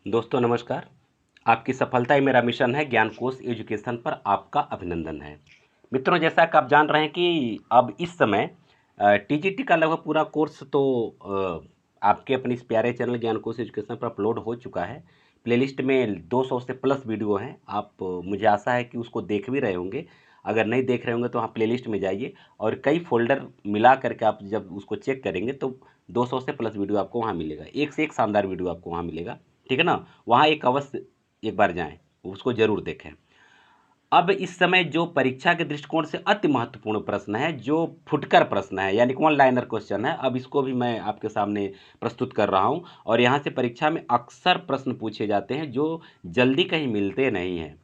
दोस्तों नमस्कार। आपकी सफलता ही मेरा मिशन है। ज्ञान कोश एजुकेशन पर आपका अभिनंदन है। मित्रों, जैसा कि आप जान रहे हैं कि अब इस समय टीजीटी का लगभग पूरा कोर्स तो आपके अपने इस प्यारे चैनल ज्ञान कोश एजुकेशन पर अपलोड हो चुका है। प्लेलिस्ट में 200 से प्लस वीडियो हैं। आप मुझे आशा है कि उसको देख भी रहे होंगे। अगर नहीं देख रहे होंगे तो वहाँ प्लेलिस्ट में जाइए और कई फोल्डर मिला करके आप जब उसको चेक करेंगे तो 200 से प्लस वीडियो आपको वहाँ मिलेगा। एक से एक शानदार वीडियो आपको वहाँ मिलेगा। ठीक है ना। वहाँ एक अवश्य एक बार जाएं, उसको जरूर देखें। अब इस समय जो परीक्षा के दृष्टिकोण से अति महत्वपूर्ण प्रश्न है, जो फुटकर प्रश्न है, यानी कि वन लाइनर क्वेश्चन है, अब इसको भी मैं आपके सामने प्रस्तुत कर रहा हूं। और यहाँ से परीक्षा में अक्सर प्रश्न पूछे जाते हैं जो जल्दी कहीं मिलते नहीं हैं।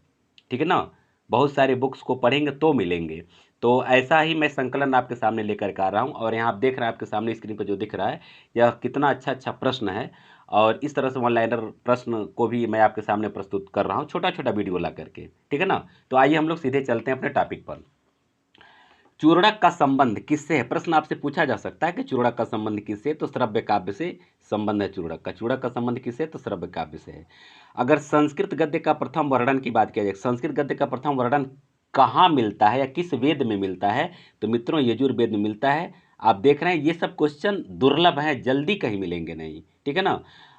ठीक है ना। बहुत सारे बुक्स को पढ़ेंगे तो मिलेंगे। तो ऐसा ही मैं संकलन आपके सामने लेकर के आ रहा हूँ। और यहाँ आप देख रहे हैं आपके सामने स्क्रीन पर जो दिख रहा है, यह कितना अच्छा अच्छा प्रश्न है। और इस तरह से वन लाइनर प्रश्न को भी मैं आपके सामने प्रस्तुत कर रहा हूँ, छोटा छोटा वीडियो ला करके। ठीक है ना। तो आइए हम लोग सीधे चलते हैं अपने टॉपिक पर। चूर्णक का संबंध किससे है? प्रश्न आपसे पूछा जा सकता है कि चूर्णक का संबंध किससे, तो श्रव्य काव्य से संबंध है चूर्णक का। चूर्णक का संबंध किससे, तो श्रव्य काव्य से है। अगर संस्कृत गद्य का प्रथम वर्णन की बात किया जाए, संस्कृत गद्य का प्रथम वर्णन कहाँ मिलता है या किस वेद में मिलता है, तो मित्रों यजुर्वेद में मिलता है। आप देख रहे हैं ये सब क्वेश्चन दुर्लभ है, जल्दी कहीं मिलेंगे नहीं। ठीक है ना।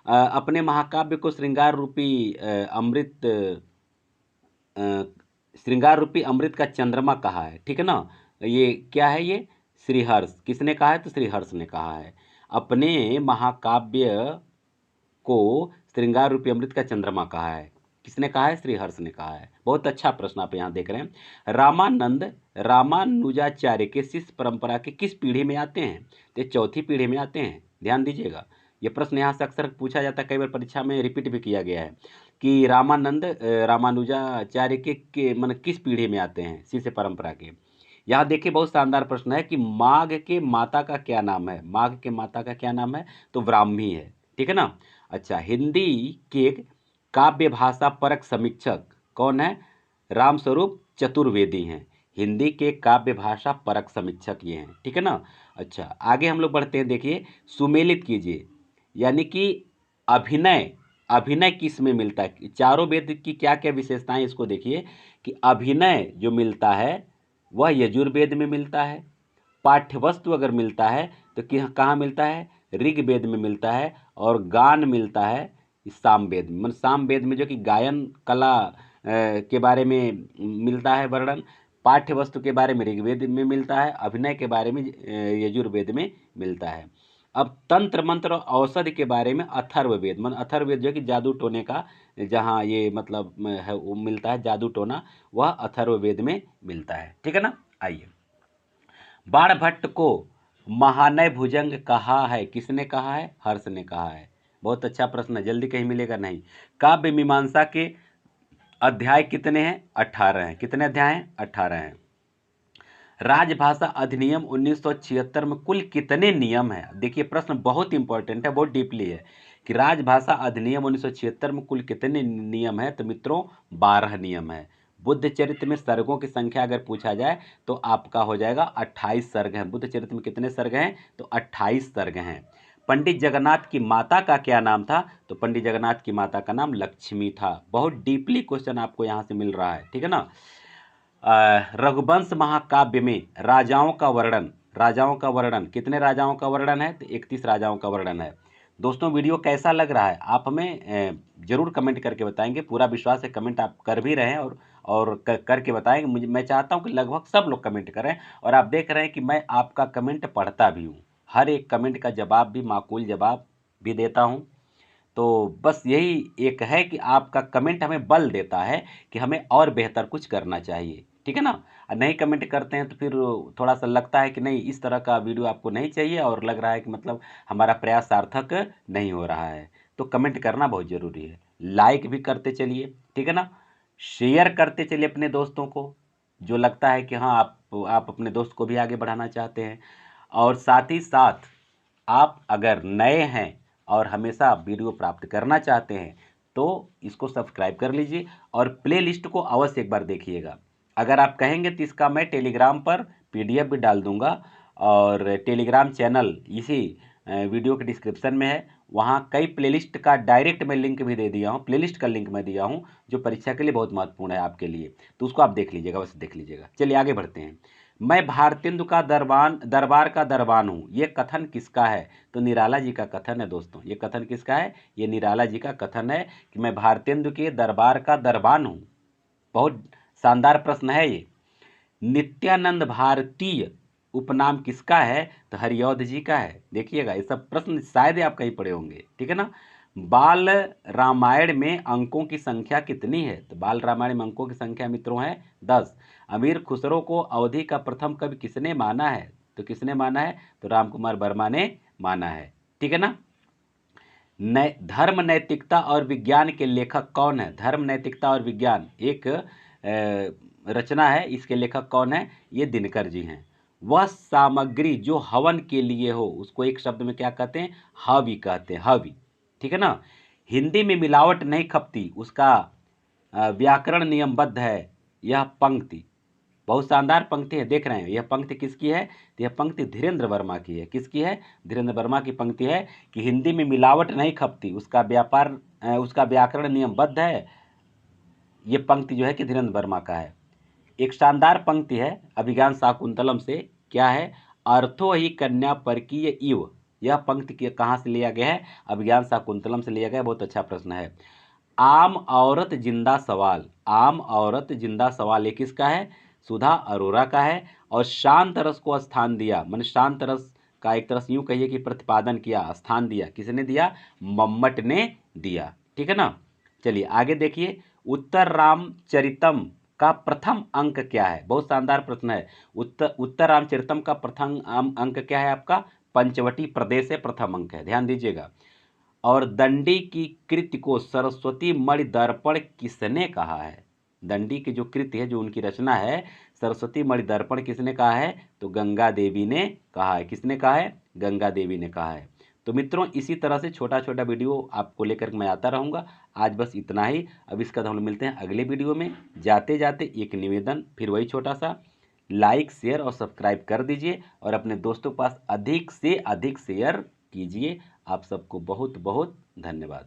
अपने महाकाव्य को श्रृंगार रूपी अमृत श्रृंगार रूपी अमृत का चंद्रमा कहा है। ठीक है ना। ये क्या है? ये श्रीहर्ष। किसने कहा है? तो श्रीहर्ष ने कहा है। अपने महाकाव्य को श्रृंगार रूपी अमृत का चंद्रमा कहा है। किसने कहा है? श्रीहर्ष ने कहा है। बहुत अच्छा प्रश्न आप यहाँ देख रहे हैं। रामानंद रामानुजाचार्य के शिष्य परंपरा के किस पीढ़ी में आते हैं? तो ये चौथी पीढ़ी में आते हैं। ध्यान दीजिएगा, ये प्रश्न यहाँ से अक्सर पूछा जाता है, कई बार परीक्षा में रिपीट भी किया गया है कि रामानंद रामानुजाचार्य के मन किस पीढ़ी में आते हैं शिष्य परंपरा के। यहाँ देखिए बहुत शानदार प्रश्न है कि माघ के माता का क्या नाम है? माघ के माता का क्या नाम है? तो ब्राह्मी है। ठीक है ना। अच्छा, हिंदी के काव्य भाषा परक समीक्षक कौन है? रामस्वरूप चतुर्वेदी हैं। हिंदी के काव्य भाषा परक समीक्षक ये हैं। ठीक है ना। अच्छा, आगे हम लोग बढ़ते हैं। देखिए, सुमेलित कीजिए, यानी कि अभिनय अभिनय किस में मिलता है? चारों वेद की क्या क्या विशेषताएं, इसको देखिए कि अभिनय जो मिलता है वह यजुर्वेद में मिलता है। पाठ्यवस्तु अगर मिलता है तो कहाँ मिलता है? ऋग्वेद में मिलता है। और गान मिलता है सामवेद में। सामवेद में जो कि गायन कला के बारे में मिलता है वर्णन। पाठ्य वस्तु के बारे में ऋग्वेद में मिलता है। अभिनय के बारे में यजुर्वेद में मिलता है। अब तंत्र मंत्र और औषधि के बारे में अथर्ववेद, अथर्ववेद जो कि जादू टोने का जहाँ ये मतलब है वो मिलता है, जादू टोना, वह अथर्ववेद में मिलता है। ठीक है ना। आइए, बाणभट्ट को महानय भुजंग कहा है। किसने कहा है? हर्ष ने कहा है। बहुत अच्छा प्रश्न है, जल्दी कहीं मिलेगा नहीं। काव्य मीमांसा के अध्याय कितने हैं? 18 हैं। कितने अध्याय हैं? 18 हैं। राजभाषा अधिनियम 1976 में कुल कितने नियम हैं? देखिए प्रश्न बहुत इंपॉर्टेंट है, बहुत डीपली है कि राजभाषा अधिनियम 1976 में कुल कितने नियम हैं। तो मित्रों 12 नियम है। बुद्ध चरित्र में सर्गों की संख्या अगर पूछा जाए तो आपका हो जाएगा 28 सर्ग हैं। बुद्ध चरित्र में कितने सर्ग हैं? तो 28 सर्ग हैं। पंडित जगन्नाथ की माता का क्या नाम था? तो पंडित जगन्नाथ की माता का नाम लक्ष्मी था। बहुत डीपली क्वेश्चन आपको यहाँ से मिल रहा है। ठीक है ना। रघुवंश महाकाव्य में राजाओं का वर्णन कितने राजाओं का वर्णन है? तो 31 राजाओं का वर्णन है। दोस्तों वीडियो कैसा लग रहा है आप हमें जरूर कमेंट करके बताएंगे। पूरा विश्वास है कमेंट आप कर भी रहे हैं और करके बताएंगे। मुझे मैं चाहता हूं कि लगभग सब लोग कमेंट करें। और आप देख रहे हैं कि मैं आपका कमेंट पढ़ता भी हूं, हर एक कमेंट का जवाब भी, माकूल जवाब भी देता हूं। तो बस यही एक है कि आपका कमेंट हमें बल देता है कि हमें और बेहतर कुछ करना चाहिए। ठीक है ना। नहीं कमेंट करते हैं तो फिर थोड़ा सा लगता है कि नहीं, इस तरह का वीडियो आपको नहीं चाहिए और लग रहा है कि मतलब हमारा प्रयास सार्थक नहीं हो रहा है। तो कमेंट करना बहुत ज़रूरी है। लाइक भी करते चलिए। ठीक है ना। शेयर करते चलिए अपने दोस्तों को, जो लगता है कि हाँ आप अपने दोस्त को भी आगे बढ़ाना चाहते हैं। और साथ ही साथ आप अगर नए हैं और हमेशा वीडियो प्राप्त करना चाहते हैं तो इसको सब्सक्राइब कर लीजिए और प्लेलिस्ट को अवश्य एक बार देखिएगा। अगर आप कहेंगे तो इसका मैं टेलीग्राम पर पीडीएफ भी डाल दूंगा और टेलीग्राम चैनल इसी वीडियो के डिस्क्रिप्शन में है, वहाँ कई प्लेलिस्ट का डायरेक्ट मैं लिंक भी दे दिया हूँ, प्लेलिस्ट का लिंक मैं दिया हूँ जो परीक्षा के लिए बहुत महत्वपूर्ण है आपके लिए, तो उसको आप देख लीजिएगा, बस देख लीजिएगा। चलिए आगे बढ़ते हैं। मैं भारतेंदु का दरबार का दरबान हूँ, ये कथन किसका है? तो निराला जी का कथन है दोस्तों। ये कथन किसका है? ये निराला जी का कथन है कि मैं भारतेंदु के दरबार का दरबान हूँ। बहुत शानदार प्रश्न है ये। नित्यानंद भारतीय उपनाम किसका है? तो हरिऔध जी का है। देखिएगा, ये सब प्रश्न शायद आप कहीं पढ़े होंगे, ठीक है ना। बाल रामायण में अंकों की संख्या कितनी है? तो बाल रामायण में अंकों की संख्या मित्रों है 10। अमीर खुसरो को अवधि का प्रथम कवि किसने माना है? तो किसने माना है? तो रामकुमार वर्मा ने माना है, ठीक है ना। धर्म, नैतिकता और विज्ञान के लेखक कौन है? धर्म, नैतिकता और विज्ञान एक रचना है, इसके लेखक कौन है? ये दिनकर जी हैं। वह सामग्री जो हवन के लिए हो उसको एक शब्द में क्या कहते हैं? हवि कहते हैं, हवि, ठीक है ना। हिंदी में मिलावट नहीं खपती, उसका व्याकरण नियमबद्ध है यह पंक्ति। बहुत शानदार पंक्ति है, देख रहे हैं। यह पंक्ति किसकी है? तो यह पंक्ति धीरेन्द्र वर्मा की है। किसकी है? धीरेन्द्र वर्मा की पंक्ति है कि हिंदी में मिलावट नहीं खपती, उसका व्याकरण नियमबद्ध है। ये पंक्ति जो है कि धीरेन्द्र वर्मा का है। एक शानदार पंक्ति है अभिज्ञान शाकुंतलम से, क्या है? अर्थो ही कन्या परकीय इव। यह पंक्ति कहाँ से लिया गया है? अभिज्ञान शाकुंतलम से लिया गया। बहुत अच्छा प्रश्न है। आम औरत जिंदा सवाल, आम औरत जिंदा सवाल ये किसका है? सुधा अरोरा का है। और शांत रस को स्थान दिया, मैंने शांत रस का एक तरह से यूं कहिए कि प्रतिपादन किया, स्थान दिया, किसने दिया? मम्मट ने दिया, ठीक है ना। चलिए आगे देखिए। उत्तर रामचरितम का प्रथम अंक क्या है? बहुत शानदार प्रश्न है। उत्तर रामचरितम का प्रथम अंक क्या है आपका? पंचवटी प्रदेश से प्रथम अंक है, ध्यान दीजिएगा। और दंडी की कृति को सरस्वती मणि दर्पण किसने कहा है? दंडी की जो कृति है, जो उनकी रचना है, सरस्वती मणि दर्पण किसने कहा है? तो गंगा देवी ने कहा है। किसने कहा है? गंगा देवी ने कहा है। तो मित्रों, इसी तरह से छोटा छोटा वीडियो आपको लेकर मैं आता रहूँगा। आज बस इतना ही। अब इसका हम मिलते हैं अगले वीडियो में। जाते जाते एक निवेदन, फिर वही छोटा सा, लाइक, शेयर और सब्सक्राइब कर दीजिए और अपने दोस्तों के पास अधिक से अधिक शेयर कीजिए। आप सबको बहुत बहुत धन्यवाद।